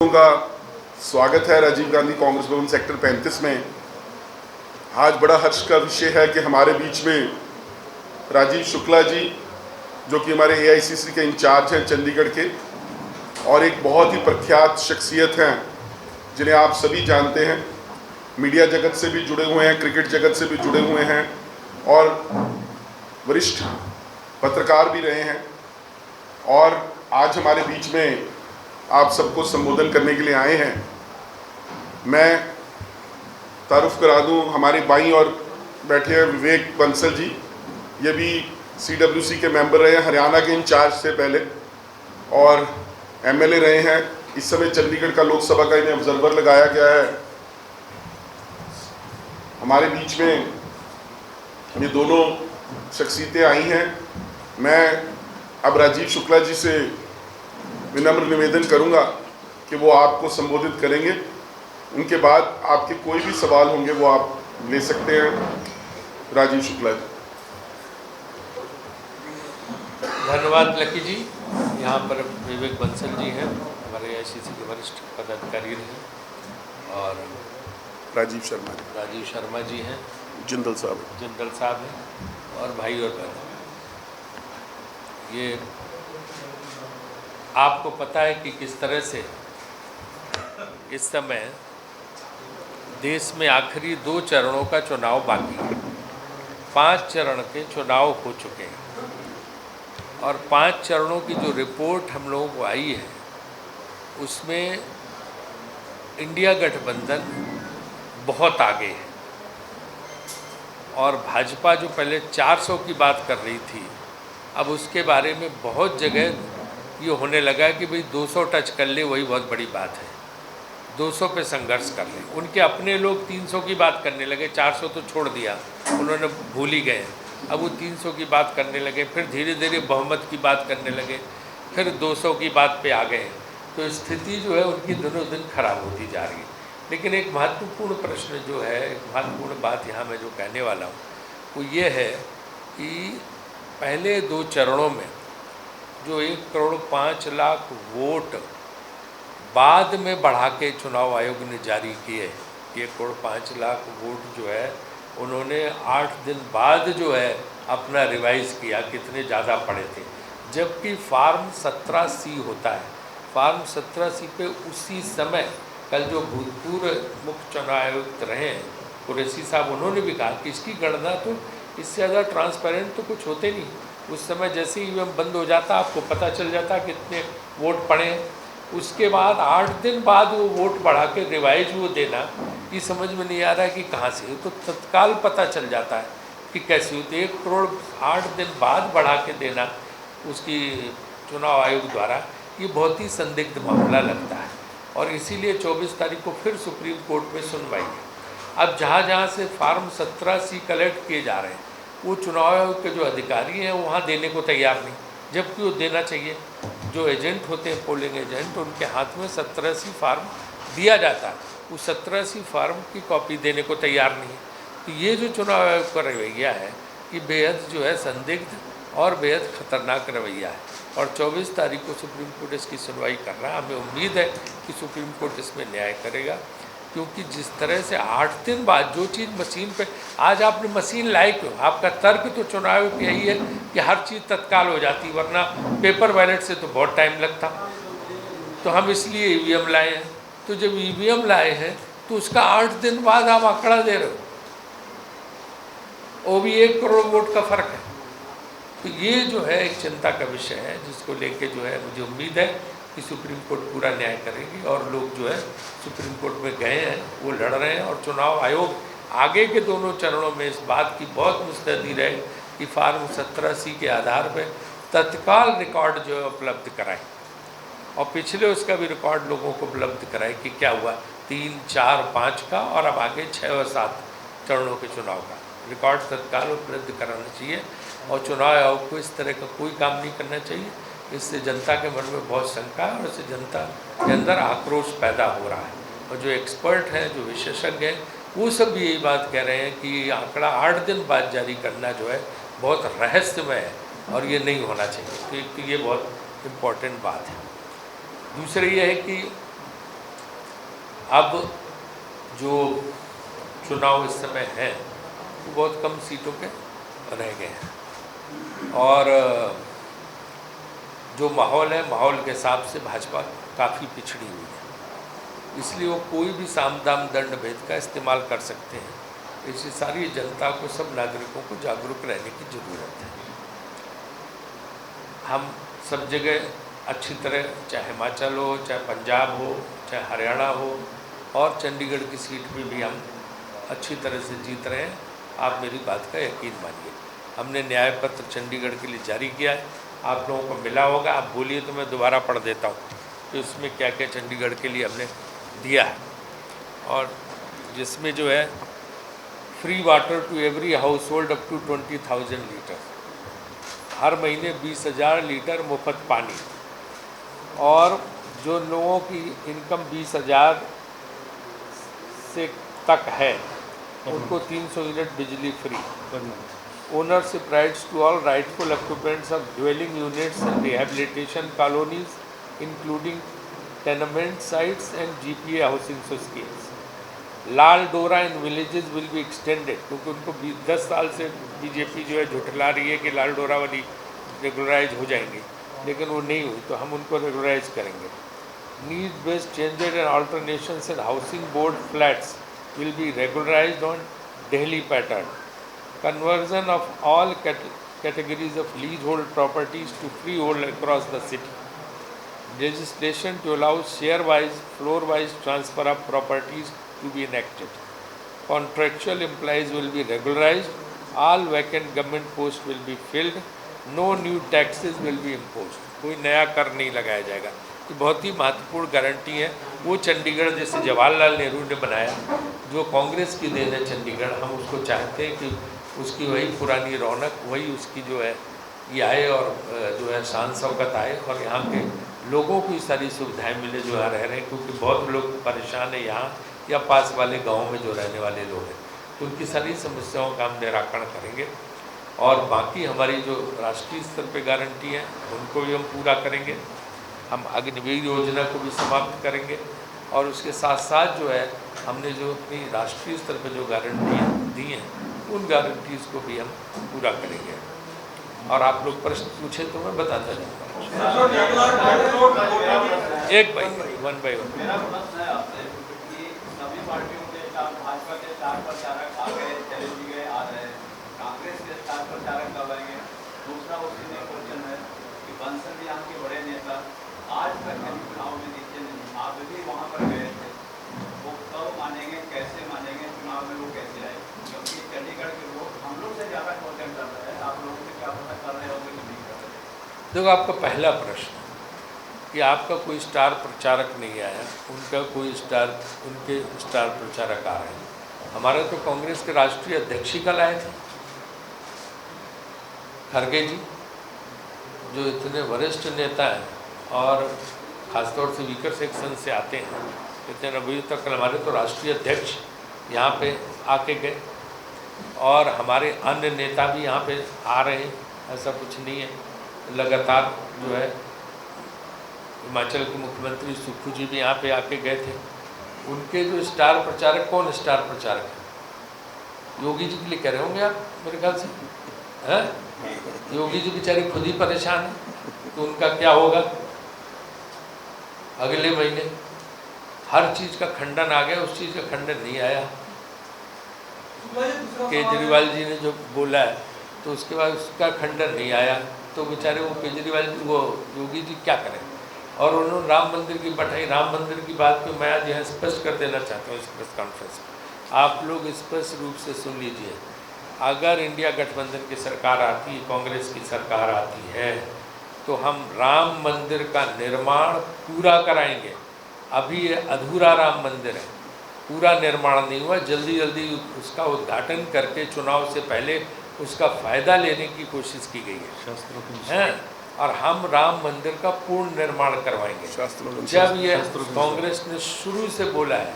का स्वागत है राजीव गांधी कांग्रेस भवन सेक्टर 35 में। आज बड़ा हर्ष का विषय है कि हमारे बीच में राजीव शुक्ला जी, जो कि हमारे एआईसीसी के इंचार्ज हैं चंडीगढ़ के, और एक बहुत ही प्रख्यात शख्सियत हैं जिन्हें आप सभी जानते हैं, मीडिया जगत से भी जुड़े हुए हैं, क्रिकेट जगत से भी जुड़े हुए हैं और वरिष्ठ पत्रकार भी रहे हैं। और आज हमारे बीच में आप सबको संबोधन करने के लिए आए हैं। मैं तारुफ करा दूं, हमारे बाईं और बैठे हैं विवेक बंसल जी, ये भी CWC के मेंबर रहे हैं, हरियाणा के इंचार्ज से पहले, और MLA रहे हैं। इस समय चंडीगढ़ का लोकसभा का इन्हें ऑब्जर्वर लगाया गया है। हमारे बीच में ये दोनों शख्सियतें आई हैं। मैं अब राजीव शुक्ला जी से विनम्र निवेदन करूंगा कि वो आपको संबोधित करेंगे। उनके बाद आपके कोई भी सवाल होंगे वो आप ले सकते हैं। राजीव शुक्ला जी। धन्यवाद लकी जी। यहाँ पर विवेक बंसल जी हैं, हमारे AICC के वरिष्ठ पदाधिकारी हैं, और राजीव शर्मा जी हैं, जिंदल साहब हैं, और भाई और बहन। ये आपको पता है कि किस तरह से इस समय देश में आखिरी 2 चरणों का चुनाव बाकी है। 5 चरण के चुनाव हो चुके हैं और 5 चरणों की जो रिपोर्ट हम लोगों को आई है उसमें इंडिया गठबंधन बहुत आगे है। और भाजपा जो पहले 400 की बात कर रही थी, अब उसके बारे में बहुत जगह ये होने लगा कि भाई 200 टच कर ले वही बहुत बड़ी बात है, 200 पे संघर्ष कर ले। उनके अपने लोग 300 की बात करने लगे, 400 तो छोड़ दिया, उन्होंने भूल ही गए। अब वो 300 की बात करने लगे, फिर धीरे धीरे बहुमत की बात करने लगे, फिर 200 की बात पे आ गए। तो स्थिति जो है उनकी दिनों दिन खराब होती जा रही है। लेकिन एक महत्वपूर्ण प्रश्न जो है, एक महत्वपूर्ण बात यहाँ मैं जो कहने वाला हूँ वो ये है कि पहले 2 चरणों में जो 1 करोड़ 5 लाख वोट बाद में बढ़ा के चुनाव आयोग ने जारी किए, 1 करोड़ 5 लाख वोट जो है उन्होंने 8 दिन बाद जो है अपना रिवाइज़ किया, कितने ज़्यादा पड़े थे। जबकि फार्म 17C होता है, फार्म 17C पे उसी समय कल जो भूतपूर्व मुख्य चुनाव आयुक्त रहे हैं कुरैशी साहब, उन्होंने भी कहा कि इसकी गणना तो इससे ज़्यादा ट्रांसपेरेंट तो कुछ होते नहीं। उस समय जैसे ही EVM बंद हो जाता आपको पता चल जाता कितने वोट पड़े हैं। उसके बाद 8 दिन बाद वो वोट बढ़ा के रिवाइज वो देना, ये समझ में नहीं आ रहा है कि कहाँ से, तो तत्काल पता चल जाता है कि कैसे होती। 1 करोड़ 8 दिन बाद बढ़ा के देना उसकी चुनाव आयोग द्वारा, ये बहुत ही संदिग्ध मामला लगता है। और इसीलिए 24 तारीख को फिर सुप्रीम कोर्ट में सुनवाई है। अब जहाँ जहाँ से फार्म 17C कलेक्ट किए जा रहे हैं वो चुनाव आयोग के जो अधिकारी हैं वहाँ देने को तैयार नहीं, जबकि वो देना चाहिए। जो एजेंट होते हैं, पोलिंग एजेंट, उनके हाथ में 17C फार्म दिया जाता है, उस 17C फार्म की कॉपी देने को तैयार नहीं है। तो ये जो चुनाव आयोग का रवैया है कि बेहद जो है संदिग्ध और बेहद खतरनाक रवैया है। और 24 तारीख को सुप्रीम कोर्ट इसकी सुनवाई कर रहा है। हमें उम्मीद है कि सुप्रीम कोर्ट इसमें न्याय करेगा, क्योंकि जिस तरह से 8 दिन बाद जो चीज़ मशीन पे, आज आपने मशीन लाई क्यों? आपका तर्क तो चुनाव यही है कि हर चीज़ तत्काल हो जाती, वरना पेपर बैलेट से तो बहुत टाइम लगता। तो हम इसलिए EVM लाए हैं। तो जब EVM लाए हैं तो उसका 8 दिन बाद आप आंकड़ा दे रहे हो, वो भी 1 करोड़ वोट का फ़र्क है। तो ये जो है एक चिंता का विषय है, जिसको लेके जो है मुझे उम्मीद है कि सुप्रीम कोर्ट पूरा न्याय करेगी। और लोग जो है सुप्रीम कोर्ट में गए हैं, वो लड़ रहे हैं, और चुनाव आयोग आगे के दोनों चरणों में इस बात की बहुत मुस्तैदी रहे कि फार्म 17C के आधार पर तत्काल रिकॉर्ड जो है उपलब्ध कराएं, और पिछले उसका भी रिकॉर्ड लोगों को उपलब्ध कराएं कि क्या हुआ 3, 4, 5 का, और अब आगे 6 और 7 चरणों के चुनाव का रिकॉर्ड तत्काल उपलब्ध कराना चाहिए। और चुनाव आयोग को इस तरह का कोई काम नहीं करना चाहिए। इससे जनता के मन में बहुत शंका है और इससे जनता के अंदर आक्रोश पैदा हो रहा है। और जो एक्सपर्ट हैं, जो विशेषज्ञ हैं, वो सब भी यही बात कह रहे हैं कि आंकड़ा 8 दिन बाद जारी करना जो है बहुत रहस्यमय है और ये नहीं होना चाहिए। तो ये बहुत इम्पॉर्टेंट बात है। दूसरी ये है कि अब जो चुनाव इस समय हैं वो बहुत कम सीटों पे रह गए हैं और जो माहौल है, माहौल के हिसाब से भाजपा काफ़ी पिछड़ी हुई है, इसलिए वो कोई भी साम दाम दंड भेद का इस्तेमाल कर सकते हैं। इसलिए सारी जनता को, सब नागरिकों को जागरूक रहने की ज़रूरत है। हम सब जगह अच्छी तरह, चाहे हिमाचल हो, चाहे पंजाब हो, चाहे हरियाणा हो और चंडीगढ़ की सीट पे भी हम अच्छी तरह से जीत रहे हैं। आप मेरी बात का यकीन मानिए। हमने न्याय पत्र चंडीगढ़ के लिए जारी किया है, आप लोगों को मिला होगा। आप बोलिए तो मैं दोबारा पढ़ देता हूँ कि उसमें क्या क्या चंडीगढ़ के लिए हमने दिया है। और जिसमें जो है free water to every household up to 20,000 litre, हर महीने 20,000 लीटर मुफ्त पानी, और जो लोगों की इनकम 20,000 से तक है उनको 300 यूनिट बिजली free. Ownership rights to all rightful occupants of dwelling units and rehabilitation colonies including tenement sites and GPA housing schemes. Lal dora in villages will be extended, क्योंकि उनको 10 साल से बीजेपी जो है झुठला रही है कि लाल डोरा वाली रेगुलराइज हो जाएंगी, लेकिन वो नहीं हुई, तो हम उनको रेगुलराइज करेंगे। Need based changes and अल्टरनेशंस in housing board flats will be regularized on Delhi pattern. Conversion of all categories of leasehold properties to freehold across the city. Legislation to allow share-wise, floor-wise transfer of properties to be enacted. Contractual employees will be regularized. All vacant government posts will be filled. No new taxes will be imposed. कोई नया कर नहीं लगाया जाएगा। ये बहुत ही महत्वपूर्ण guarantee है। वो चंडीगढ़ जैसे जवाहरलाल नेहरू ने बनाया, जो कांग्रेस की देन है चंडीगढ़, हम उसको चाहते हैं कि उसकी वही पुरानी रौनक, वही उसकी जो है ये आए और जो है शान शौकत आए और यहाँ के लोगों को सारी सुविधाएं मिले जो यहाँ रह रहे हैं, क्योंकि बहुत लोग परेशान है यहाँ या पास वाले गाँव में जो रहने वाले लोग हैं, तो उनकी सारी समस्याओं का हम निराकरण करेंगे। और बाकी हमारी जो राष्ट्रीय स्तर पे गारंटी है उनको भी हम पूरा करेंगे। हम अग्निवीर योजना को भी समाप्त करेंगे और उसके साथ साथ जो है हमने जो अपनी राष्ट्रीय स्तर पर जो गारंटियाँ दी हैं उन गारंटीज़ को भी हम पूरा करेंगे। और आप लोग प्रश्न पूछे तो मैं बताता जाऊँगा एक by one by one. Bhajpa के स्टार प्रचारक आ गए, चले भी गए, आ रहे हैं। कांग्रेस के स्टार प्रचारक कब आएंगे? दूसरा उसी में क्वेश्चन है कि बंसल भी यहाँ के बड़े नेता आज तक कभी चुनाव में जीते नहीं, आप भी वहाँ पर गए थे, वो कब मानेंगे, कैसे मानेंगे, चुनाव में वो कैसे आए? क्योंकि चंडीगढ़ के लोग हम लोग से ज़्यादा क्वेश्चन कर रहे हैं, आप लोगों से क्या पता कर रहे होंगे कि नहीं कर रहे? देखो, आपका पहला प्रश्न कि आपका कोई स्टार प्रचारक नहीं आया, उनका कोई उनके स्टार प्रचारक आ रहे हैं। हमारे तो कांग्रेस के राष्ट्रीय अध्यक्ष ही कल आए थे, खड़गे जी, जो इतने वरिष्ठ नेता हैं और ख़ासतौर से वीकर सेक्शन से आते हैं, इतने अभी तक कल हमारे तो राष्ट्रीय अध्यक्ष यहाँ पे आके गए और हमारे अन्य नेता भी यहाँ पे आ रहे हैं, ऐसा कुछ नहीं है। लगातार जो है हिमाचल के मुख्यमंत्री सुक्खू जी भी यहाँ पे आके गए थे। उनके जो स्टार प्रचारक, कौन स्टार प्रचारक है? योगी जी के लिए कह रहे होंगे आप मेरे ख्याल से, हैं? योगी जी बेचारे खुद ही परेशान हैं, तो उनका क्या होगा? अगले महीने हर चीज़ का खंडन आ गया, उस चीज़ का खंडन नहीं आया। केजरीवाल जी ने जो बोला है तो उसके बाद उसका खंडन नहीं आया, तो बेचारे वो केजरीवाल जी, वो योगी जी क्या करें? और उन्होंने राम मंदिर की बैठाई, राम मंदिर की बात को मैं आज यहाँ स्पष्ट कर देना चाहता हूँ इस प्रेस कॉन्फ्रेंस में। आप लोग स्पष्ट रूप से सुन लीजिए, अगर इंडिया गठबंधन की सरकार आती है, कांग्रेस की सरकार आती है, तो हम राम मंदिर का निर्माण पूरा कराएंगे। अभी ये अधूरा राम मंदिर है, पूरा निर्माण नहीं हुआ, जल्दी जल्दी उसका उद्घाटन करके चुनाव से पहले उसका फ़ायदा लेने की कोशिश की गई है, और हम राम मंदिर का पूर्ण निर्माण करवाएंगे। जब ये कांग्रेस ने शुरू से बोला है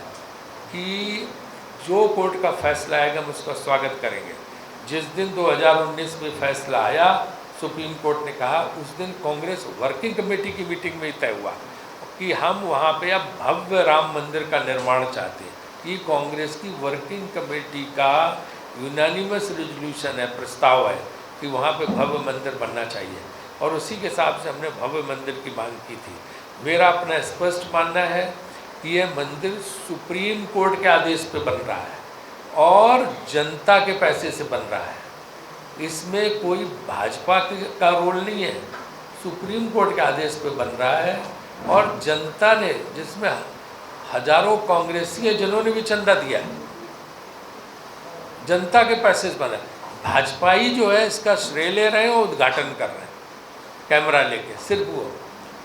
कि जो कोर्ट का फैसला आएगा हम उसका स्वागत करेंगे। जिस दिन 2019 में फैसला आया, सुप्रीम कोर्ट ने कहा, उस दिन कांग्रेस वर्किंग कमेटी की मीटिंग में तय हुआ। कि हम वहाँ पे अब भव्य राम मंदिर का निर्माण चाहते हैं। ये कांग्रेस की वर्किंग कमेटी का यूनानिमस रेजोल्यूशन है, प्रस्ताव है कि वहाँ पे भव्य मंदिर बनना चाहिए, और उसी के हिसाब से हमने भव्य मंदिर की मांग की थी। मेरा अपना स्पष्ट मानना है कि यह मंदिर सुप्रीम कोर्ट के आदेश पे बन रहा है और जनता के पैसे से बन रहा है। इसमें कोई भाजपा का रोल नहीं है, सुप्रीम कोर्ट के आदेश पे बन रहा है, और जनता ने, जिसमें हजारों कांग्रेसी हैं जिन्होंने भी चंदा दिया है, जनता के पैसे से बना है। भाजपा ही जो है इसका श्रेय ले रहे हैं और उद्घाटन कर रहे हैं कैमरा लेके, सिर्फ वो,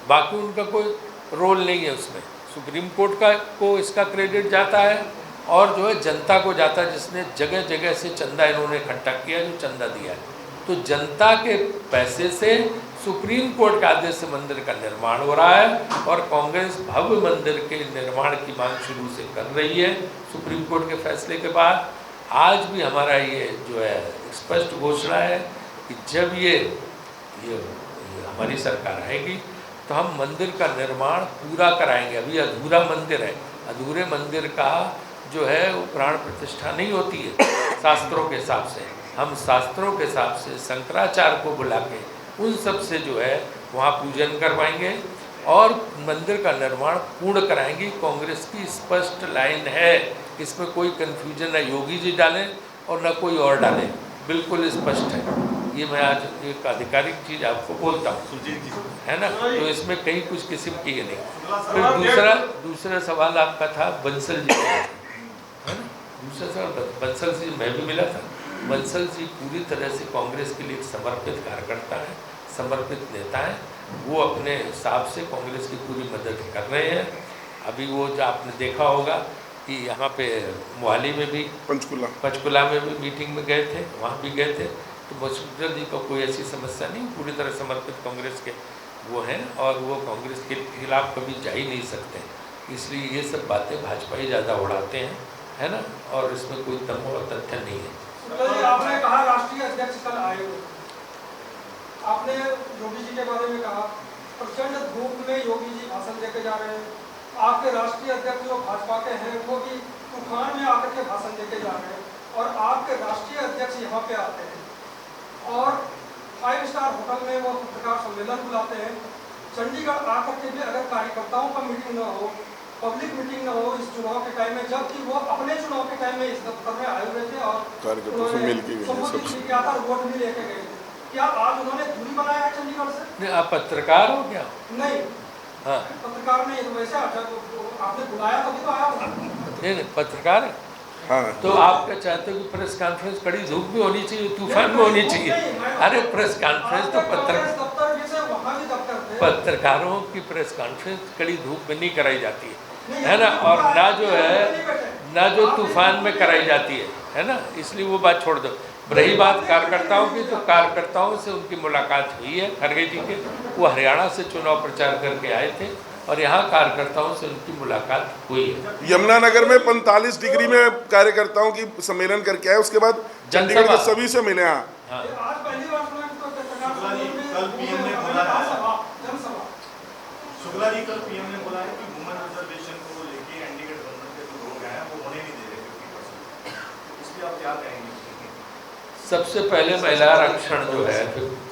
बाकी उनका कोई रोल नहीं है उसमें। सुप्रीम कोर्ट को इसका क्रेडिट जाता है और जो है जनता को जाता है, जिसने जगह जगह से चंदा इन्होंने इकट्ठा किया, जो चंदा दिया है। तो जनता के पैसे से सुप्रीम कोर्ट के आदेश से मंदिर का निर्माण हो रहा है, और कांग्रेस भव्य मंदिर के निर्माण की मांग शुरू से कर रही है सुप्रीम कोर्ट के फैसले के बाद। आज भी हमारा ये जो है स्पष्ट घोषणा है कि जब ये हमारी सरकार आएगी तो हम मंदिर का निर्माण पूरा कराएंगे। अभी अधूरा मंदिर है, अधूरे मंदिर का जो है वो प्राण प्रतिष्ठा नहीं होती है शास्त्रों के हिसाब से। हम शास्त्रों के हिसाब से शंकराचार्य को बुला के उन सब से जो है वहाँ पूजन करवाएंगे और मंदिर का निर्माण पूर्ण कराएंगे। कांग्रेस की स्पष्ट लाइन है, इसमें कोई कन्फ्यूजन न योगी जी डालें और न कोई और डालें, बिल्कुल स्पष्ट है। ये मैं आज एक आधिकारिक चीज़ आपको बोलता हूँ, है ना, तो इसमें कहीं कुछ किस्म की ये नहीं। फिर दूसरा सवाल आपका था बंसल जी का, है ना, दूसरा सवाल बंसल जी, मैं भी मिला था। बंसल जी पूरी तरह से कांग्रेस के लिए एक समर्पित कार्यकर्ता है, समर्पित नेता है। वो अपने हिसाब से कांग्रेस की पूरी मदद कर रहे हैं। अभी वो जो आपने देखा होगा कि यहाँ पे मोहाली में भी, पंचकुला में भी मीटिंग में गए थे, वहाँ भी गए थे। तो बंसल जी को कोई ऐसी समस्या नहीं, पूरी तरह समर्पित कांग्रेस के वो हैं और वो कांग्रेस के खिलाफ कभी जा ही नहीं सकते। इसलिए ये सब बातें भाजपा ही ज़्यादा उड़ाते हैं, है ना, और इसमें कोई तथ्य और तथ्य नहीं है। आपने कहा राष्ट्रीय अध्यक्ष कल आए, आपने योगी जी के बारे में कहा प्रचंड धूप में योगी जी भाषण देके जा रहे हैं। आपके राष्ट्रीय अध्यक्ष जो भाजपा के हैं वो भी तूफान में आकर के भाषण देके जा रहे हैं, और आपके राष्ट्रीय अध्यक्ष यहाँ पे आते हैं और 5 स्टार होटल में वो पत्रकार सम्मेलन बुलाते हैं। चंडीगढ़ आकर के भी अगर कार्यकर्ताओं का मीटिंग न हो, पब्लिक मीटिंग न हो इस चुनाव के टाइम में, जबकि वो अपने चुनाव के टाइम में इस दफ्तर में आए हुए थे और संबोधित भी किया था, वोट भी लेके गए थे। क्या आज उन्होंने दूरी बनाया है चंडीगढ़ से? नहीं, आप पत्रकार हो क्या? नहीं, हाँ, पत्रकार नहीं, तो वैसे आपने बुलाया तभी तो आया। नहीं, पत्रकार है। हाँ, तो आप क्या चाहते हो कि प्रेस कॉन्फ्रेंस कड़ी धूप में होनी चाहिए, तूफान में होनी चाहिए? अरे प्रेस कॉन्फ्रेंस तो पत्रकारों की प्रेस कॉन्फ्रेंस कड़ी धूप में नहीं कराई जाती है ना, और ना जो है ना जो तूफान में कराई जाती है ना, इसलिए वो बात छोड़ दो। रही बात कार्यकर्ताओं की, तो कार्यकर्ताओं से उनकी मुलाकात हुई है खड़गे जी के, वो हरियाणा से चुनाव प्रचार करके आए थे और यहाँ कार्यकर्ताओं से उनकी मुलाकात हुई है। यमुनानगर में 45 डिग्री में कार्यकर्ताओं की सम्मेलन करके आए, उसके बाद चंडीगढ़ के सभी से मिले। हाँ, शुक्ला जी कल पीएम ने बोला है कि वुमेन रिजर्वेशन को लेके एनडीए गठबंधन के जो लोग हैं वो होने नहीं दे रहे 50%, इसलिए आप क्या कहेंगे? सबसे पहले महिला आरक्षण जो है,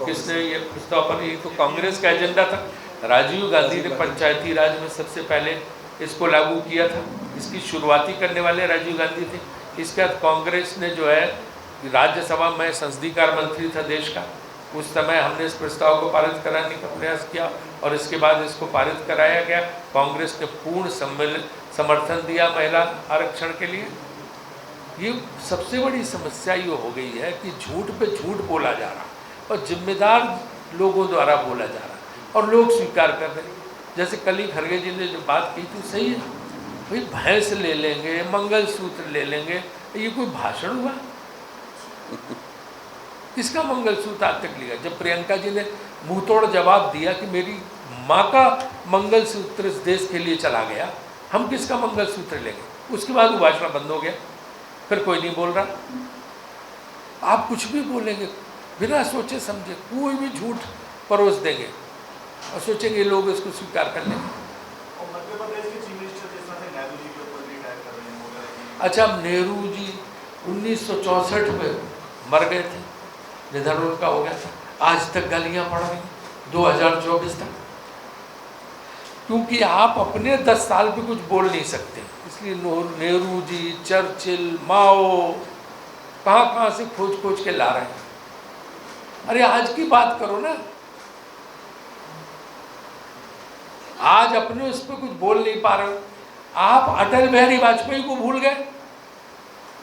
किसने ये प्रस्ताव पर, ये तो कांग्रेस का एजेंडा था। राजीव गांधी ने पंचायती राज में सबसे पहले इसको लागू किया था, इसकी शुरुआती करने वाले राजीव गांधी थे। इसके बाद कांग्रेस ने जो है राज्यसभा में संसदीय कार्य मंत्री था देश का, उस समय हमने इस प्रस्ताव को पारित कराने का प्रयास किया और इसके बाद इसको पारित कराया गया। कांग्रेस ने पूर्ण समर्थन दिया महिला आरक्षण के लिए। ये सबसे बड़ी समस्या ये हो गई है कि झूठ पे झूठ बोला जा रहा और जिम्मेदार लोगों द्वारा बोला जा रहा और लोग स्वीकार कर रहे हैं। जैसे कल ही खड़गे जी ने जो बात की थी सही है, भाई भैंस ले लेंगे, मंगलसूत्र ले लेंगे, ये कोई भाषण हुआ? किसका मंगलसूत्र आज तक लिया? जब प्रियंका जी ने मुंह तोड़ जवाब दिया कि मेरी माँ का मंगलसूत्र इस देश के लिए चला गया, हम किसका मंगलसूत्र लेंगे? उसके बाद वो भाषण बंद हो गया, फिर कोई नहीं बोल रहा। आप कुछ भी बोलेंगे बिना सोचे समझे, कोई भी झूठ परोस देंगे और सोचेंगे लोग इसको स्वीकार कर लेंगे। और मध्य प्रदेश के चीफ मिनिस्टर जिस तरह से नेहरू जी के ऊपर भी अटैक कर रहे हैं वगैरह की। अच्छा, नेहरू जी 1964 में मर गए थे, निधन उनका हो गया था, आज तक गालियाँ पड़ रही 2024 तक, क्योंकि आप अपने 10 साल पे कुछ बोल नहीं सकते, इसलिए नेहरू जी, चर्चिल, माओ कहाँ से खोज खोज के ला रहे हैं। अरे आज की बात करो ना, आज अपने उस पर कुछ बोल नहीं पा रहे हो। आप अटल बिहारी वाजपेयी को भूल गए।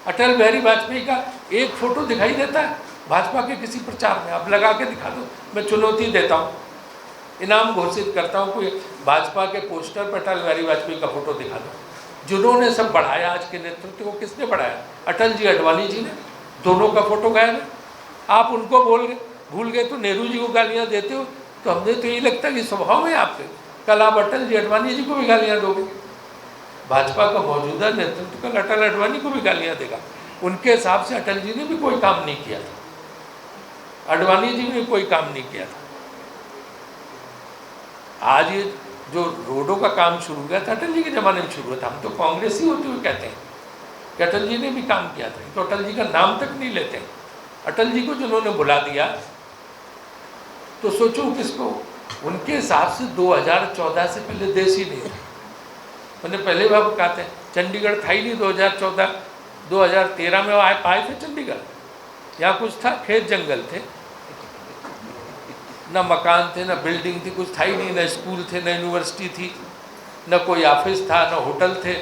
अटल बिहारी वाजपेयी का एक फोटो दिखाई देता है भाजपा के किसी प्रचार में, आप लगा के दिखा दो, मैं चुनौती देता हूँ, इनाम घोषित करता हूँ, कोई भाजपा के पोस्टर पर अटल बिहारी वाजपेयी का फोटो दिखा दो। जिन्होंने सब बढ़ाया आज के नेतृत्व को, किसने बढ़ाया? अटल जी, अडवाणी जी ने, दोनों का फोटो गायब है। आप उनको भूल गए तो नेहरू जी को गालियाँ देते हो, तो हमें तो यही लगता है कि स्वभाव है आपके, कल आप अटल जी, अडवाणी जी को भी गालियाँ दोगे। भाजपा का मौजूदा नेतृत्व कल अटल अडवाणी को भी गालियाँ देगा। उनके हिसाब से अटल जी ने भी कोई काम नहीं किया था, अडवाणी जी ने कोई काम नहीं किया था। आज ये जो रोडों का काम शुरू हुआ था अटल जी के ज़माने में शुरू हुआ था। हम तो कांग्रेसी होते हुए कहते हैं कि अटल जी ने भी काम किया था, तो अटल जी का नाम तक नहीं लेते हैं। अटल जी को जिन्होंने बुला दिया तो सोचो किसको, उनके हिसाब से 2014 से पहले देश ही नहीं था। मैंने पहले भी आपको कहा था, चंडीगढ़ था ही नहीं 2014, 2013 में आए थे चंडीगढ़, यहाँ कुछ था, खेत जंगल थे, न मकान थे, न बिल्डिंग थी, कुछ था ही नहीं, न स्कूल थे, न यूनिवर्सिटी थी, न कोई ऑफिस था, न होटल थे।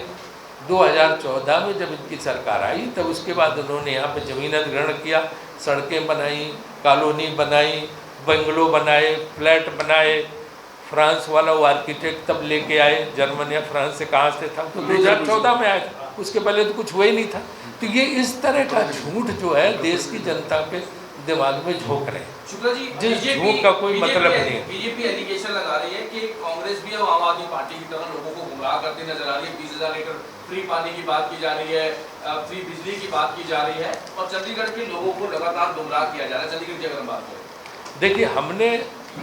2014 में जब इनकी सरकार आई तब उसके बाद उन्होंने यहाँ पे ज़मीन अधिग्रहण किया, सड़कें बनाई, कॉलोनी बनाई, बंगलो बनाए, फ्लैट बनाए। फ्रांस वाला वो आर्किटेक्ट तब लेके आए, जर्मन या फ्रांस से कहाँ से था, तो 2014 में आया था, उसके पहले तो कुछ हुआ ही नहीं था। तो ये इस तरह का झूठ जो है देश की जनता के दिमाग में झोंक रहे हैं, शुक्ला जी, जिस झूठ का कोई मतलब नहीं है। बीजेपी एलिगेशन लगा रही है कि कांग्रेस भी अब आम आदमी पार्टी की तरह लोगों को गुमराह करती नजर आ रही है। 20,000 लीटर फ्री पानी की बात की जा रही है, फ्री बिजली की बात की जा रही है, और चंडीगढ़ के लोगों को लगातार गुमराह किया जा रहा है। चंडीगढ़ की अगर हम बात करें, देखिए, हमने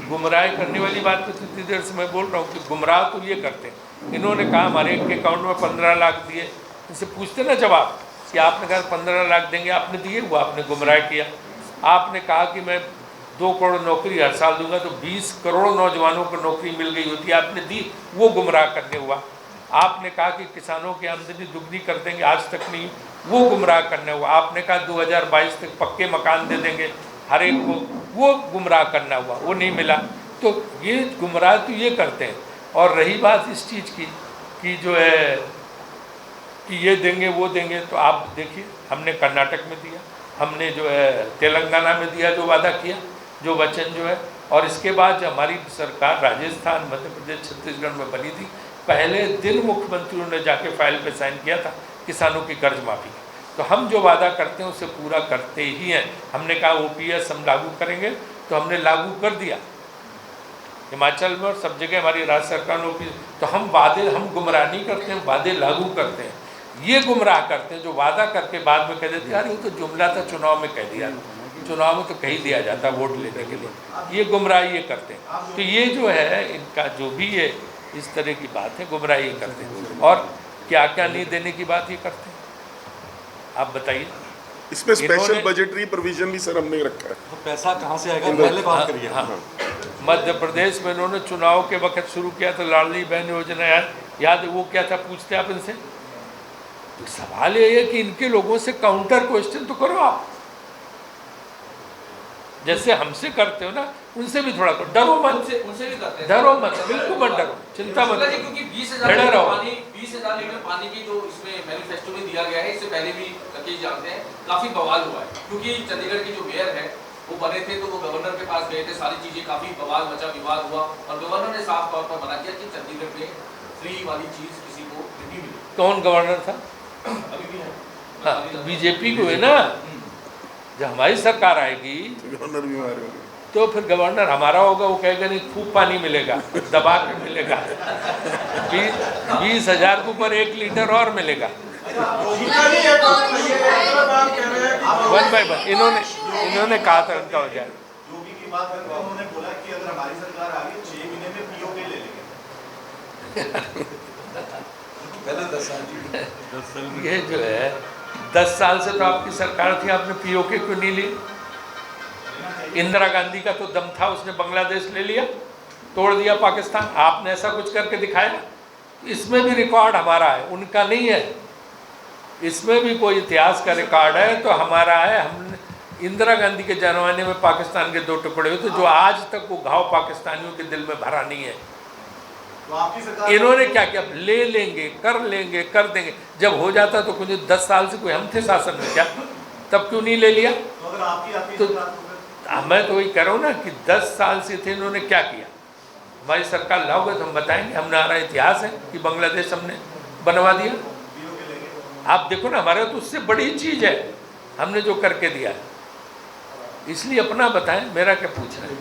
गुमराह करने वाली बात तो इतनी देर से मैं बोल रहा हूँ कि गुमराह तो ये करते हैं। इन्होंने कहा हमारे एक अकाउंट में 15 लाख दिए, इनसे पूछते ना जवाब कि आपने कहा 15 लाख देंगे, आपने दिए, वो आपने गुमराह किया। आपने कहा कि मैं 2 करोड़ नौकरी हर साल दूंगा, तो 20 करोड़ नौजवानों को नौकरी मिल गई होती, आपने दी, वो गुमराह करने हुआ। आपने कहा कि किसानों की आमदनी दुगनी कर देंगे, आज तक नहीं, वो गुमराह करने हुआ। आपने कहा 2022 तक पक्के मकान दे देंगे हर एक को, वो गुमराह करना हुआ, वो नहीं मिला। तो ये गुमराह तो ये करते हैं। और रही बात इस चीज़ की कि जो है कि ये देंगे वो देंगे, तो आप देखिए, हमने कर्नाटक में दिया, हमने जो है तेलंगाना में दिया, जो वादा किया, जो वचन जो है। और इसके बाद जो हमारी सरकार राजस्थान, मध्य प्रदेश, छत्तीसगढ़ में बनी थी, पहले दिन मुख्यमंत्रियों ने जाके फाइल पे साइन किया था किसानों की कर्ज माफ़ी। तो हम जो वादा करते हैं उसे पूरा करते ही हैं। हमने कहा OPS हम लागू करेंगे, तो हमने लागू कर दिया हिमाचल में, और सब जगह हमारी राज्य सरकार ने OPS। तो हम गुमराह नहीं करते हैं, वादे लागू करते हैं। ये गुमराह करते हैं जो वादा करके बाद में कह देते हैं, यार ये तो जुमला था, चुनाव में कह दिया, चुनाव में तो कह ही दिया जाता वोट लेने के लिए। ये गुमराही ये करते हैं। तो ये जो है इनका जो भी है इस तरह की बात है, गुमराही करते हैं। और क्या क्या नहीं देने की बात ये करते हैं, आप बताइए। इसमें स्पेशल बजटरी प्रोविजन भी सर हमने रखा है। तो पैसा कहाँ से आएगा, पहले बात करिए। हाँ, मध्य प्रदेश में इन्होंने चुनाव के वक्त शुरू किया था लाडली बहन योजना, याद है वो क्या था, पूछते आप इनसे। तो सवाल ये है कि इनके लोगों से काउंटर क्वेश्चन तो करो आप, जैसे हमसे करते हो ना, उनसे भी थोड़ा करो, डरो मत, उनसे भी करते हैं, डरो मत, बिल्कुल मत डरो, चिंता मत करो, क्योंकि 20,000 लीटर पानी की जो इसमें मैनिफेस्टो में दिया गया है, इससे पहले भी कई जानते हैं काफी बवाल हुआ है। क्योंकि चंडीगढ़ के जो मेयर है वो बने थे, तो वो गवर्नर के पास गए थे, सारी चीजें काफी बवाल मचा, विवाद हुआ, और गवर्नर ने साफ तौर पर मना किया कि चंडीगढ़ में फ्री वाली चीज किसी को नहीं मिली। कौन गवर्नर था? अभी भी है, हाँ, बीजेपी को है ना। जब हमारी सरकार आएगी गवर्नर भी हमारे होंगे, तो फिर गवर्नर हमारा होगा, वो कहेगा नहीं खूब पानी मिलेगा, दबा के मिलेगा, 20,000 के ऊपर 1 लीटर और मिलेगा। 1 by 1 इन्होंने कहा था उनका हो जाए। योगी की बात करके उन्होंने बोला कि अगर हमारी सरकार आ गई 6 महीने में POK ले लेंगे। पहले 10 साल ये जो है 10 साल से तो आपकी सरकार थी, आपने पीओके क्यों नहीं ली? इंदिरा गांधी का तो दम था, उसने बांग्लादेश ले लिया, तोड़ दिया पाकिस्तान। आपने ऐसा कुछ करके दिखाया? इसमें भी रिकॉर्ड हमारा है, उनका नहीं है। इसमें भी कोई इतिहास का रिकॉर्ड है तो हमारा है। हमने इंदिरा गांधी के जमाने में पाकिस्तान के 2 टुकड़े हुए थे, जो आज तक वो घाव पाकिस्तानियों के दिल में भरा नहीं है। तो आपकी सरकार इन्होंने क्या किया? ले लेंगे, कर देंगे। जब हो जाता तो कुछ 10 साल से कोई हम थे शासन में क्या? तब क्यों नहीं ले लिया? तो अगर आपकी आती तो सरकार तो फिर मैं तो वही कह रहा हूँ ना कि 10 साल से थे, इन्होंने क्या किया? हमारी सरकार लाओगे तो हम बताएंगे। हमारा इतिहास है कि बांग्लादेश हमने बनवा दिया। पीओके लेंगे। आप देखो ना, हमारे तो उससे बड़ी चीज़ है हमने जो करके दिया है। इसलिए अपना बताएं, मेरा क्या पूछ रहे हैं?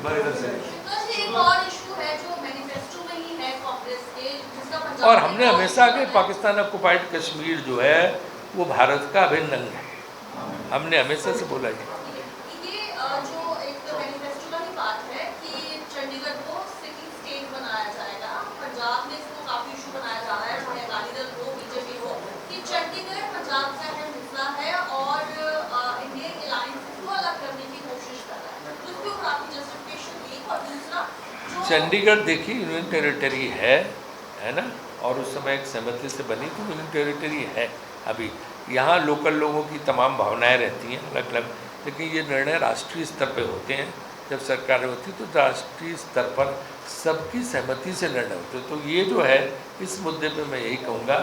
एक और इशू है जो मैनिफेस्टो में ही है कांग्रेस के, जिसका पंजाब और हमने हमेशा के पाकिस्तान ऑक्युपाइड कश्मीर जो है वो भारत का अभिन्न अंग है, हमने हमेशा से बोला है। ये जो एक मैनिफेस्टो का ही बात है कि चंडीगढ़ को सिटी स्टेट बनाया जाएगा। पंजाब में इसको काफी इशू बनाया जा रहा है, चाहे अकाली दल हो, बीजेपी हो, कि चंडीगढ़ पंजाब का अहम हिस्सा है और इंडियन अलायंस को अलग करने की कोशिश कर रहा है। तो उसके ऊपर आपकी जस्टिफिकेशन दी। और दूसरा चंडीगढ़ देखिए यूनियन टेरिटरी है ना, और उस समय एक सहमति से बनी थी, यूनियन टेरिटरी है। अभी यहाँ लोकल लोगों की तमाम भावनाएं रहती हैं अलग अलग, लेकिन ये निर्णय राष्ट्रीय स्तर पे होते हैं। जब सरकारें होती तो राष्ट्रीय स्तर पर सबकी सहमति से निर्णय होते। तो ये जो है इस मुद्दे पे मैं यही कहूँगा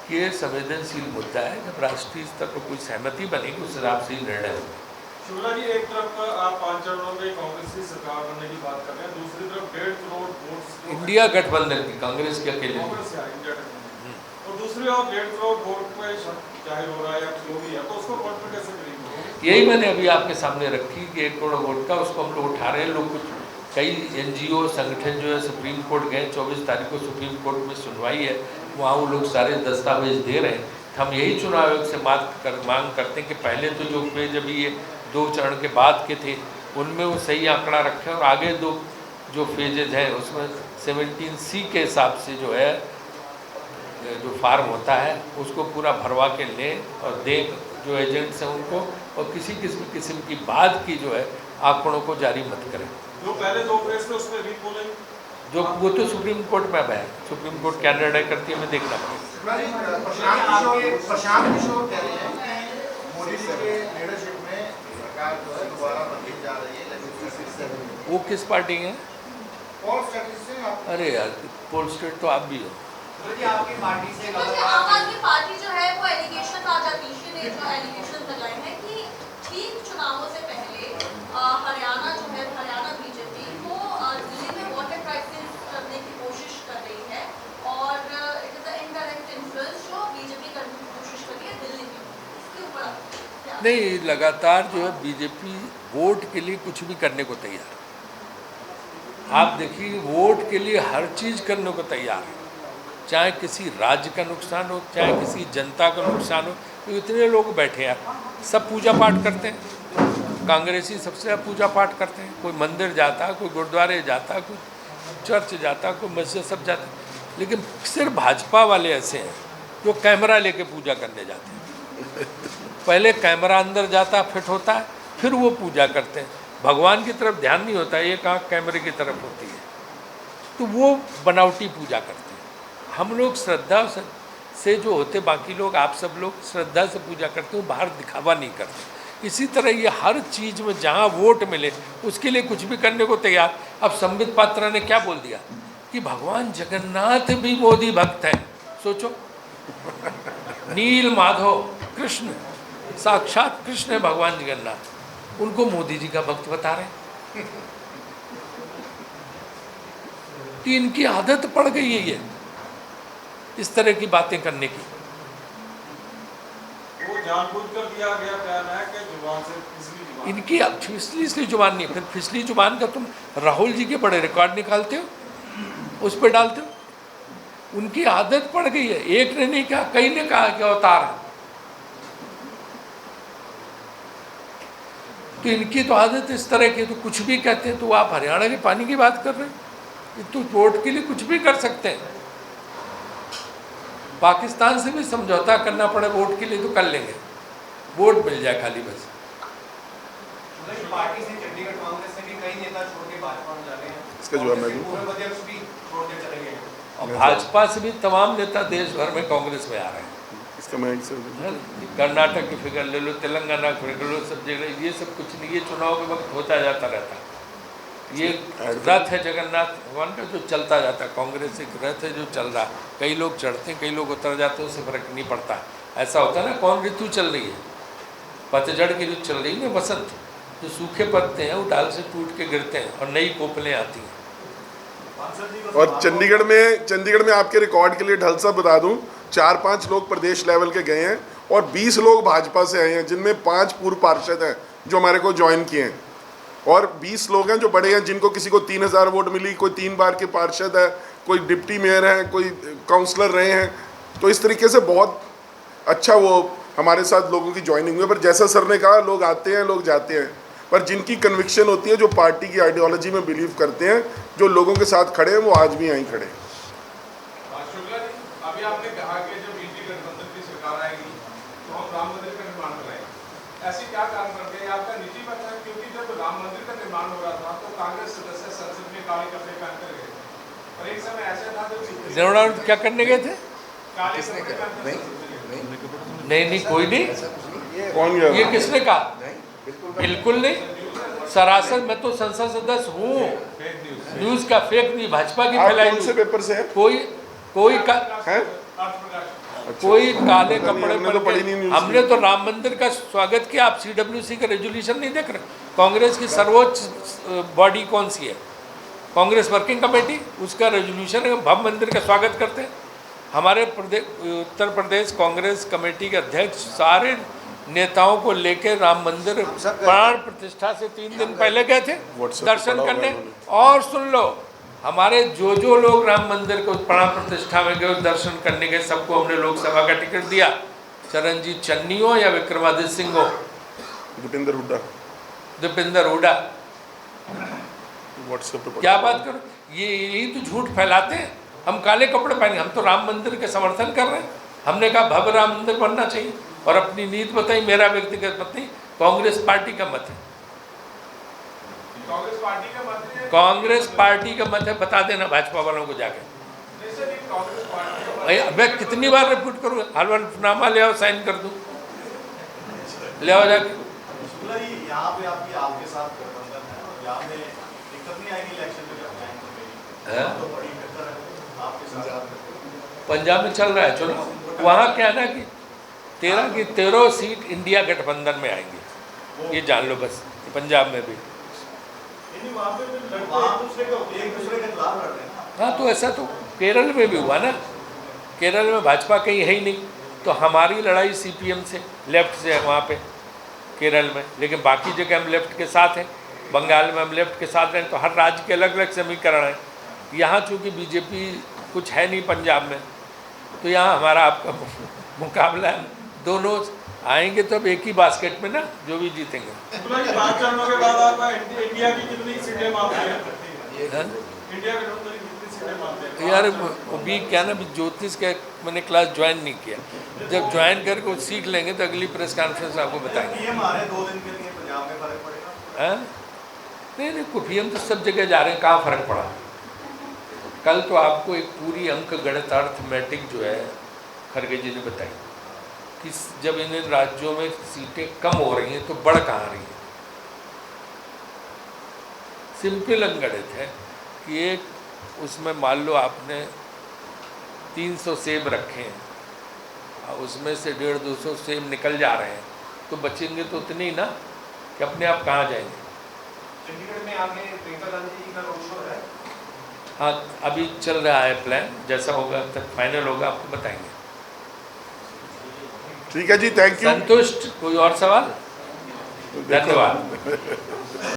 कि ये संवेदनशील मुद्दा है। जब राष्ट्रीय स्तर पर कोई सहमति बनेगी उस हिसाब से ही निर्णय होगा। शुक्ला जी, एक तरफ आप 5 चरणों में कांग्रेस की सरकार बनने की बात कर रहे हैं, दूसरी तरफ 1.5 करोड़ वोट्स इंडिया गठबंधन की, कांग्रेस के अकेले कांग्रेस है, इंडिया गठबंधन, और दूसरी ओर 1.5 करोड़ वोट पे जाहिर हो रहा है या जो भी है, तो उसको वोट पे कैसे करेंगे? यही मैंने अभी आपके सामने रखी कि 1 करोड़ वोट का उसको हम लोग उठा रहे हैं। लोग कुछ कई NGO संगठन जो है सुप्रीम कोर्ट गए, 24 तारीख को सुप्रीम कोर्ट में सुनवाई है, वहाँ वो लोग सारे दस्तावेज दे रहे हैं। हम यही चुनाव आयोग से मांग करते हैं कि पहले तो जो पेज अभी ये 2 चरण के बाद के थे उनमें वो सही आंकड़ा रखें, और आगे 2 जो फेजेज हैं उसमें 17C के हिसाब से जो है जो फार्म होता है उसको पूरा भरवा के लें और दें जो एजेंट्स हैं उनको, और किसी किस्म की बाद की जो है आंकड़ों को जारी मत करें। जो पहले 2 फेज थे उसमें भी बोलेंगे जो वो तो सुप्रीम कोर्ट में अब है, सुप्रीम कोर्ट क्या निर्णय करती है हमें देखना पड़ेगा। प्रशांत किशोर कह रहे हैं कि मोदी जी के लीडरशिप में सरकार जो है दोबारा बनने जा रही है, लेकिन वो किस पार्टी है? कौन स्ट्रेटजी से आप अरे यार, पोल स्टेट तो आप भी हो। आपकी पार्टी से क्योंकि आम आदमी पार्टी जो है वो एलिगेशन आजादीशी ने जो एलिगेशन लगाए हैं कि 3 चुनावों से पहले हरियाणा जो है, हरियाणा बीजेपी वो दिल्ली में वाटर क्राइसिस करने की कोशिश कर रही है, और इट इज इनडायरेक्ट इन्फ्लुएंस जो बीजेपी करने की कोशिश कर रही है दिल्ली में। इसके ऊपर नहीं, लगातार जो है बीजेपी वोट के लिए कुछ भी करने को तैयार है। आप देखिए वोट के लिए हर चीज़ करने को तैयार है, चाहे किसी राज्य का नुकसान हो, चाहे किसी जनता का नुकसान हो। तो इतने लोग बैठे हैं, सब पूजा पाठ करते हैं, कांग्रेसी सबसे ज़्यादा पूजा पाठ करते हैं। कोई मंदिर जाता है, कोई गुरुद्वारे जाता है, कोई चर्च जाता है, कोई मस्जिद, सब जाते हैं। लेकिन सिर्फ भाजपा वाले ऐसे हैं जो कैमरा लेके पूजा करने जाते हैं। पहले कैमरा अंदर जाता, फिट होता है, फिर वो पूजा करते हैं। भगवान की तरफ ध्यान नहीं होता, एक आँख कैमरे की तरफ होती है, तो वो बनावटी पूजा करते हैं। हम लोग श्रद्धा से जो होते, बाकी लोग, आप सब लोग श्रद्धा से पूजा करते हो, बाहर दिखावा नहीं करते। इसी तरह ये हर चीज़ में जहाँ वोट मिले उसके लिए कुछ भी करने को तैयार। अब संबित पात्रा ने क्या बोल दिया कि भगवान जगन्नाथ भी मोदी भक्त हैं। सोचो, नील माधव कृष्ण, साक्षात कृष्ण है भगवान जगन्नाथ, उनको मोदी जी का भक्त बता रहे। तो इनकी आदत पड़ गई है ये इस तरह की बातें करने की। वो जानबूझकर दिया गया बयान है कि जुबान से फिसली जुबान। इनकी अब फिसली जुबान नहीं, फिर फिसली जुबान का तुम राहुल जी के बड़े रिकॉर्ड निकालते हो, उस पर डालते हो। उनकी आदत पड़ गई है, एक ने नहीं कहा, कई ने कहा कि अवतार है। तो इनकी तो आदत इस तरह की, तो कुछ भी कहते हैं। तो आप हरियाणा के पानी की बात कर रहे हैं, तो वोट के लिए कुछ भी कर सकते हैं। पाकिस्तान से भी समझौता करना पड़े वोट के लिए तो कर लेंगे, वोट मिल जाए खाली बस। पार्टी से चंडीगढ़ कांग्रेस से भी कई नेता छोड़ के भाजपा में जा रहे हैं, इसका जवाब मैं दूं। पूर्व अध्यक्ष भी छोड़ के चले गए। और भाजपा से भी तमाम नेता देश भर में कांग्रेस में आ रहे हैं। इसका मैं एक से कर्नाटक की फिगर ले लो, तेलंगाना की फिगर ले लो, सब जगह ये सब कुछ नहीं, ये चुनाव के वक्त होता जाता रहता है। ये रथ है जगन्नाथ भगवान का जो चलता जाता है, कांग्रेस एक रथ है जो चल रहा है। कई लोग चढ़ते हैं, कई लोग उतर जाते हैं, उससे फर्क नहीं पड़ता। ऐसा होता है ना, कौन ऋतु चल रही है? पतझड़ की ऋतु चल रही है ना, बसंत। जो सूखे पत्ते हैं वो डाल से टूट के गिरते हैं और नई कोपलें आती हैं। और चंडीगढ़ में आपके रिकॉर्ड के लिए ढल सा बता दूं, 4-5 लोग प्रदेश लेवल के गए हैं और 20 लोग भाजपा से आए हैं, जिनमें 5 पूर्व पार्षद हैं जो हमारे को ज्वाइन किए हैं, और 20 लोग हैं जो बड़े हैं, जिनको किसी को 3000 वोट मिली, कोई 3 बार के पार्षद है, कोई डिप्टी मेयर है, कोई काउंसलर रहे हैं। तो इस तरीके से बहुत अच्छा वो हमारे साथ लोगों की ज्वाइनिंग हुई है। पर जैसा सर ने कहा, लोग आते हैं, लोग जाते हैं, पर जिनकी कन्विक्शन होती है, जो पार्टी की आइडियोलॉजी में बिलीव करते हैं, जो लोगों के साथ खड़े हैं, वो आज भी यहीं खड़े हैं। शुक्ला जी, अभी आपने कहा कि जब इंडी गठबंधन की सरकार आएगी तो हम राम मंदिर का निर्माण कराएंगे, ऐसी क्या काम करते हैं? आपका निजी मत है, क्योंकि जब राम मंदिर का निर्माण हो रहा था तो कांग्रेस सदस्य संसद में काले कपड़े पहनकर गए थे, और एक समय ऐसा था निर्माण क्या करने गए थे? काले कपड़े पहनकर नहीं, कोई नहीं। कौन गया? ये किसने कहा? बिल्कुल नहीं, सरासर मैं तो संसद सदस्य हूँ। न्यूज़ का फेक न्यूज़ भाजपा की फैलाई। कौन से पेपर से है? कोई काले कपड़े पर। हमने तो राम मंदिर का स्वागत किया। आप CWC का रेजोल्यूशन नहीं देख रहे? कांग्रेस की सर्वोच्च बॉडी कौन सी है? कांग्रेस वर्किंग कमेटी, उसका रेजोल्यूशन है, भव्य मंदिर का स्वागत करते हैं। हमारे उत्तर प्रदेश कांग्रेस कमेटी के अध्यक्ष सारे नेताओं को लेकर राम मंदिर प्राण प्रतिष्ठा से 3 दिन पहले गए थे दर्शन करने। और सुन लो, हमारे जो लोग राम मंदिर को प्राण प्रतिष्ठा में गए दर्शन करने गए, सबको हमने लोकसभा का टिकट दिया। चरणजीत चन्नी हो या विक्रमादित्य सिंह हो, दीपेंद्र हुड्डा, व्हाट्सएप पे क्या बात करो, यही तो झूठ फैलाते हैं। हम काले कपड़े पहने, हम तो राम मंदिर के समर्थन कर रहे हैं। हमने कहा भव्य राम मंदिर बनना चाहिए, और अपनी नीति बताई। मेरा व्यक्तिगत मत नहीं, कांग्रेस पार्टी का मत है। कांग्रेस पार्टी का मत है, बता देना भाजपा वालों को जाके। मैं कितनी बार रिपीट करूँ? हलफनामा ले आओ, साइन कर दूँ, ले आओ जाके। यहाँ पे आपके साथ गठबंधन है और यहाँ में दिक्कत नहीं आएगी इलेक्शन में जब जाएंगे तो बड़ी बेहतर है आपके साथ। पंजाब में चल रहा है चलो, वहाँ क्या है ना कि 13 की 13 सीट इंडिया गठबंधन में आएंगी, ये जान लो बस। पंजाब में भी हाँ, तो ऐसा तो केरल में भी हुआ ना। केरल में भाजपा कहीं है ही नहीं, तो हमारी लड़ाई CPM से, लेफ्ट से है वहाँ पे केरल में, लेकिन बाकी जगह हम लेफ्ट के साथ हैं। बंगाल में हम लेफ्ट के साथ हैं। तो हर राज्य के अलग अलग समीकरण हैं। यहाँ चूँकि बीजेपी कुछ है नहीं पंजाब में, तो यहाँ हमारा आपका मुकाबला है। दोनों आएंगे तो अब एक ही बास्केट में ना, जो भी जीतेंगे। 5 चरणों के बाद आप इंडिया की कितनी सीटें मानते हैं? इंडिया गठबंधन की कितनी सीटें मानते हैं? यार अभी क्या ना, ज्योतिष का मैंने क्लास ज्वाइन नहीं किया। जब ज्वाइन करके सीख लेंगे तो अगली प्रेस कॉन्फ्रेंस आपको बताएंगे। नहीं, PM तो सब जगह जा रहे हैं, कहाँ फ़र्क पड़ा? कल तो आपको एक पूरी अंक गणित अर्थमेटिक जो है खड़गे जी ने बताई कि जब इन राज्यों में सीटें कम हो रही हैं तो बढ़ कहाँ रही है। सिंपल अंकगणित है कि एक उसमें मान लो आपने 300 सेब रखे हैं, उसमें से 150-200 सेब निकल जा रहे हैं, तो बचेंगे तो उतने ही ना कि अपने आप कहाँ जाएंगे। चंडीगढ़ में आगे प्रियंका गांधी जी का रोड शो है। हाँ, अभी चल रहा है प्लान, जैसा होगा तब फाइनल होगा आपको बताएंगे। ठीक है जी, थैंक यू। संतुष्ट? कोई और सवाल? धन्यवाद।